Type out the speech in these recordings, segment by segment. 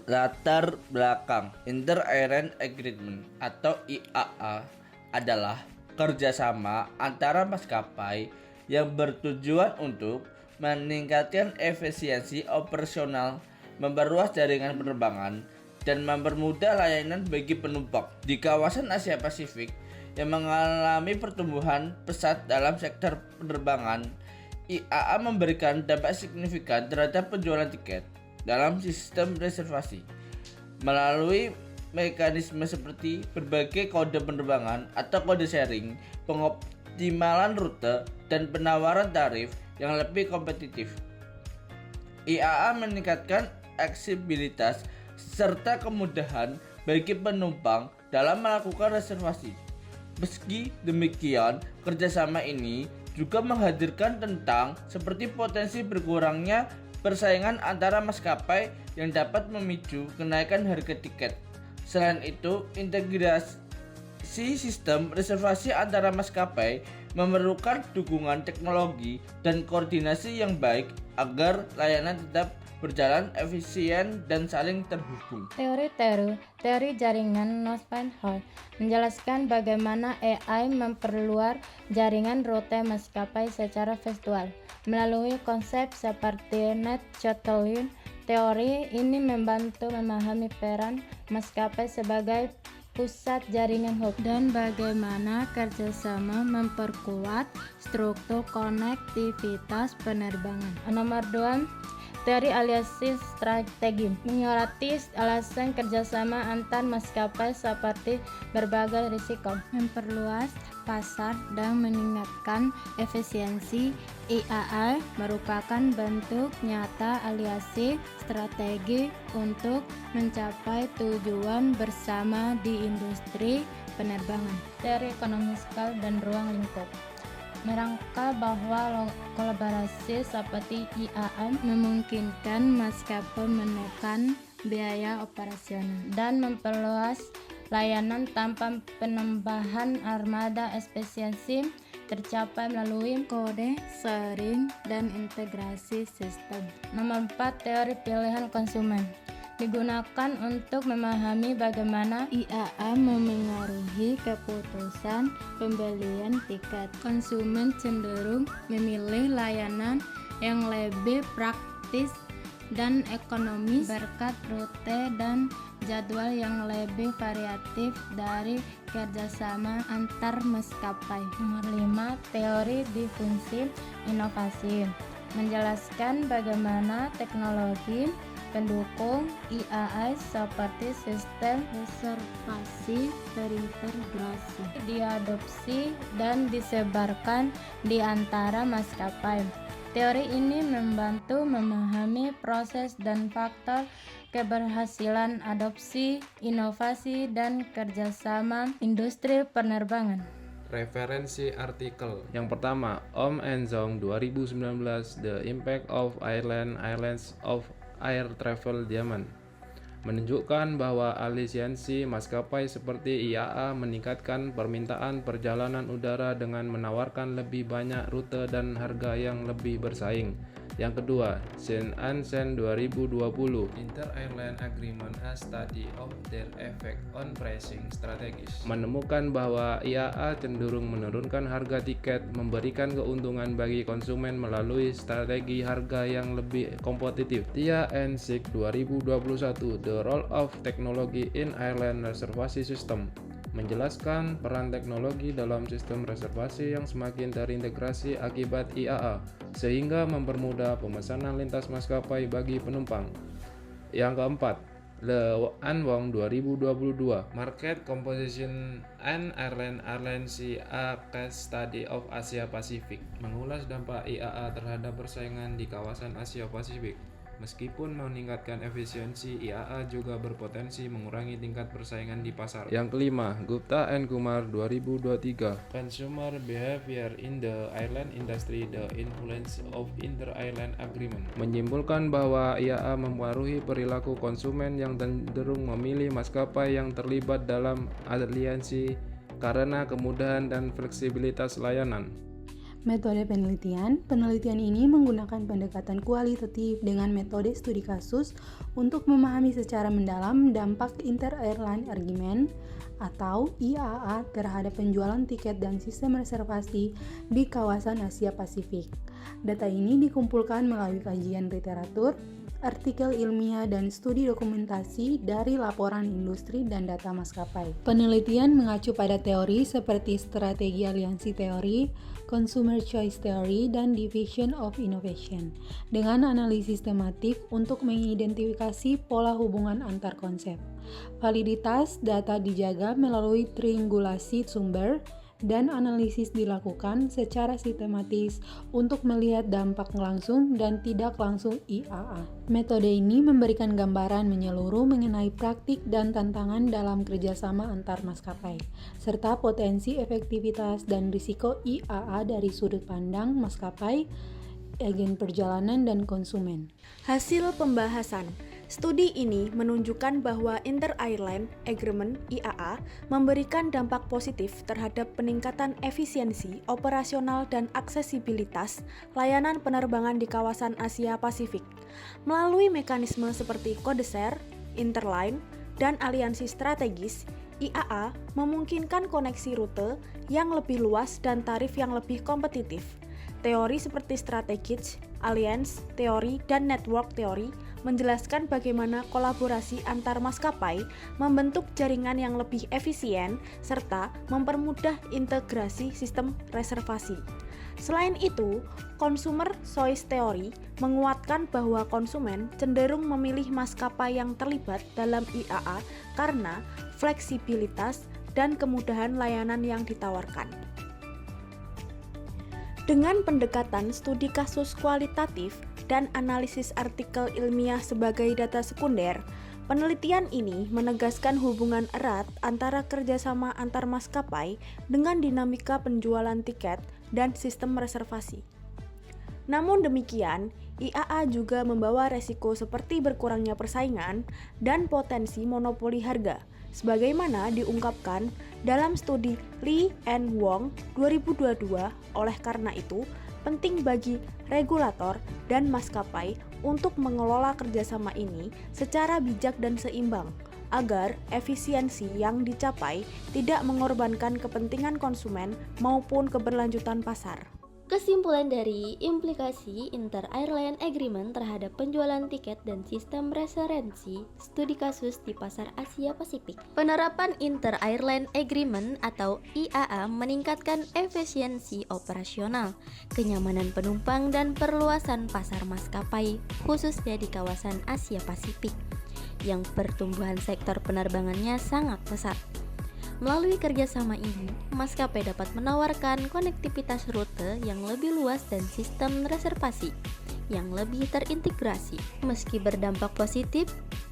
Latar belakang Inter-Airline Agreement atau IAA adalah kerjasama antara maskapai yang bertujuan untuk meningkatkan efisiensi operasional, memperluas jaringan penerbangan, dan mempermudah layanan bagi penumpang di kawasan Asia Pasifik yang mengalami pertumbuhan pesat dalam sektor penerbangan. IAA memberikan dampak signifikan terhadap penjualan tiket dalam sistem reservasi melalui mekanisme seperti berbagai kode penerbangan atau kode sharing, pengoptimalan rute, dan penawaran tarif yang lebih kompetitif. IAA meningkatkan aksesibilitas serta kemudahan bagi penumpang dalam melakukan reservasi. Meski demikian, kerjasama ini juga menghadirkan tentang seperti potensi berkurangnya persaingan antara maskapai yang dapat memicu kenaikan harga tiket. Selain itu, integrasi sistem reservasi antara maskapai memerlukan dukungan teknologi dan koordinasi yang baik agar layanan tetap berjalan efisien dan saling terhubung. Teori jaringan Nussbaum menjelaskan bagaimana AI memperluas jaringan rute maskapai secara virtual melalui konsep seperti net shuttling. Teori ini membantu memahami peran maskapai sebagai pusat jaringan hub dan bagaimana kerjasama memperkuat struktur konektivitas penerbangan. Nomor 2, teori aliansi strategi menyoroti alasan kerjasama antar maskapai seperti berbagai risiko, memperluas pasar, dan meningkatkan efisiensi. IAA merupakan bentuk nyata aliansi strategi untuk mencapai tujuan bersama di industri penerbangan. Teori ekonomi skala dan ruang lingkup merangka bahwa kolaborasi seperti IAA memungkinkan maskapai menekan biaya operasional dan memperluas layanan tanpa penambahan armada. Efisiensi tercapai melalui kode sharing dan integrasi sistem. Nomor 4, teori pilihan konsumen digunakan untuk memahami bagaimana IAA memengaruhi keputusan pembelian tiket. Konsumen cenderung memilih layanan yang lebih praktis dan ekonomis berkat rute dan jadwal yang lebih variatif dari kerjasama antar maskapai. Nomor 5, teori difungsi inovasi menjelaskan bagaimana teknologi pendukung IAA seperti sistem reservasi terintegrasi diadopsi dan disebarkan di antara maskapai. Teori ini membantu memahami proses dan faktor keberhasilan adopsi, inovasi, dan kerjasama industri penerbangan. Referensi artikel yang pertama, Ohm and Zhong 2019, The Impact of Airlines of Air Travel Demand, menunjukkan bahwa aliansi maskapai seperti IAA meningkatkan permintaan perjalanan udara dengan menawarkan lebih banyak rute dan harga yang lebih bersaing. Yang kedua, Shen Ansen 2020, Inter-Airline Agreement, A Study of Their Effect on Pricing Strategies, menemukan bahwa IAA cenderung menurunkan harga tiket, memberikan keuntungan bagi konsumen melalui strategi harga yang lebih kompetitif. Tia and Sik 2021, The Role of Technology in Airline Reservation System, menjelaskan peran teknologi dalam sistem reservasi yang semakin terintegrasi akibat IAA, sehingga mempermudah pemesanan lintas maskapai bagi penumpang. Yang keempat, Le An Wong 2022, Market Composition and Airline A Case Study of Asia Pacific, mengulas dampak IAA terhadap persaingan di kawasan Asia Pasifik. Meskipun meningkatkan efisiensi, IAA juga berpotensi mengurangi tingkat persaingan di pasar. Yang kelima, Gupta and Kumar 2023, Consumer Behavior in the Airline Industry, The Influence of Inter-Airline Agreement, menyimpulkan bahwa IAA mempengaruhi perilaku konsumen yang cenderung memilih maskapai yang terlibat dalam aliansi karena kemudahan dan fleksibilitas layanan. Metode penelitian. Penelitian ini menggunakan pendekatan kualitatif dengan metode studi kasus untuk memahami secara mendalam dampak Inter-Airline Agreement atau IAA terhadap penjualan tiket dan sistem reservasi di kawasan Asia Pasifik. Data ini dikumpulkan melalui kajian literatur, artikel ilmiah, dan studi dokumentasi dari laporan industri dan data maskapai. Penelitian mengacu pada teori seperti strategi aliansi teori, consumer choice theory, dan division of innovation, dengan analisis tematik untuk mengidentifikasi pola hubungan antar konsep. Validitas data dijaga melalui triangulasi sumber, dan analisis dilakukan secara sistematis untuk melihat dampak langsung dan tidak langsung IAA. Metode ini memberikan gambaran menyeluruh mengenai praktik dan tantangan dalam kerjasama antar maskapai, serta potensi efektivitas dan risiko IAA dari sudut pandang maskapai, agen perjalanan, dan konsumen. Hasil pembahasan. Studi ini menunjukkan bahwa Inter-Airline Agreement (IAA) memberikan dampak positif terhadap peningkatan efisiensi, operasional, dan aksesibilitas layanan penerbangan di kawasan Asia Pasifik. Melalui mekanisme seperti kode share, interline, dan aliansi strategis, IAA memungkinkan koneksi rute yang lebih luas dan tarif yang lebih kompetitif. Teori seperti strategis, alliance, teori, dan network teori menjelaskan bagaimana kolaborasi antar maskapai membentuk jaringan yang lebih efisien serta mempermudah integrasi sistem reservasi. Selain itu, consumer choice theory menguatkan bahwa konsumen cenderung memilih maskapai yang terlibat dalam IAA karena fleksibilitas dan kemudahan layanan yang ditawarkan. Dengan pendekatan studi kasus kualitatif dan analisis artikel ilmiah sebagai data sekunder, penelitian ini menegaskan hubungan erat antara kerjasama antar maskapai dengan dinamika penjualan tiket dan sistem reservasi. Namun demikian, IAA juga membawa resiko seperti berkurangnya persaingan dan potensi monopoli harga, sebagaimana diungkapkan dalam studi Lee and Wong 2022. Oleh karena itu, penting bagi regulator dan maskapai untuk mengelola kerjasama ini secara bijak dan seimbang, agar efisiensi yang dicapai tidak mengorbankan kepentingan konsumen maupun keberlanjutan pasar. Kesimpulan dari implikasi Inter-Airline Agreement terhadap penjualan tiket dan sistem referensi studi kasus di pasar Asia Pasifik. Penerapan Inter-Airline Agreement atau IAA meningkatkan efisiensi operasional, kenyamanan penumpang, dan perluasan pasar maskapai khususnya di kawasan Asia Pasifik yang pertumbuhan sektor penerbangannya sangat pesat. Melalui kerjasama ini, maskapai dapat menawarkan konektivitas rute yang lebih luas dan sistem reservasi yang lebih terintegrasi. Meski berdampak positif,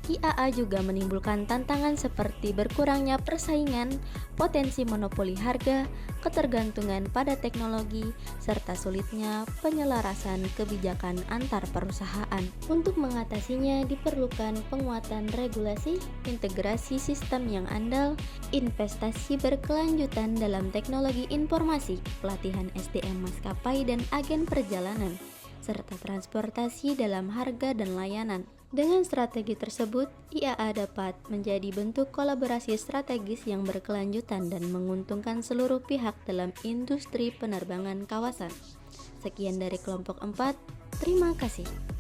IAA juga menimbulkan tantangan seperti berkurangnya persaingan, potensi monopoli harga, ketergantungan pada teknologi, serta sulitnya penyelarasan kebijakan antar perusahaan. Untuk mengatasinya diperlukan penguatan regulasi, integrasi sistem yang andal, investasi berkelanjutan dalam teknologi informasi, pelatihan SDM maskapai dan agen perjalanan, serta transportasi dalam harga dan layanan. Dengan strategi tersebut, IAA dapat menjadi bentuk kolaborasi strategis yang berkelanjutan dan menguntungkan seluruh pihak dalam industri penerbangan kawasan. Sekian dari kelompok 4, terima kasih.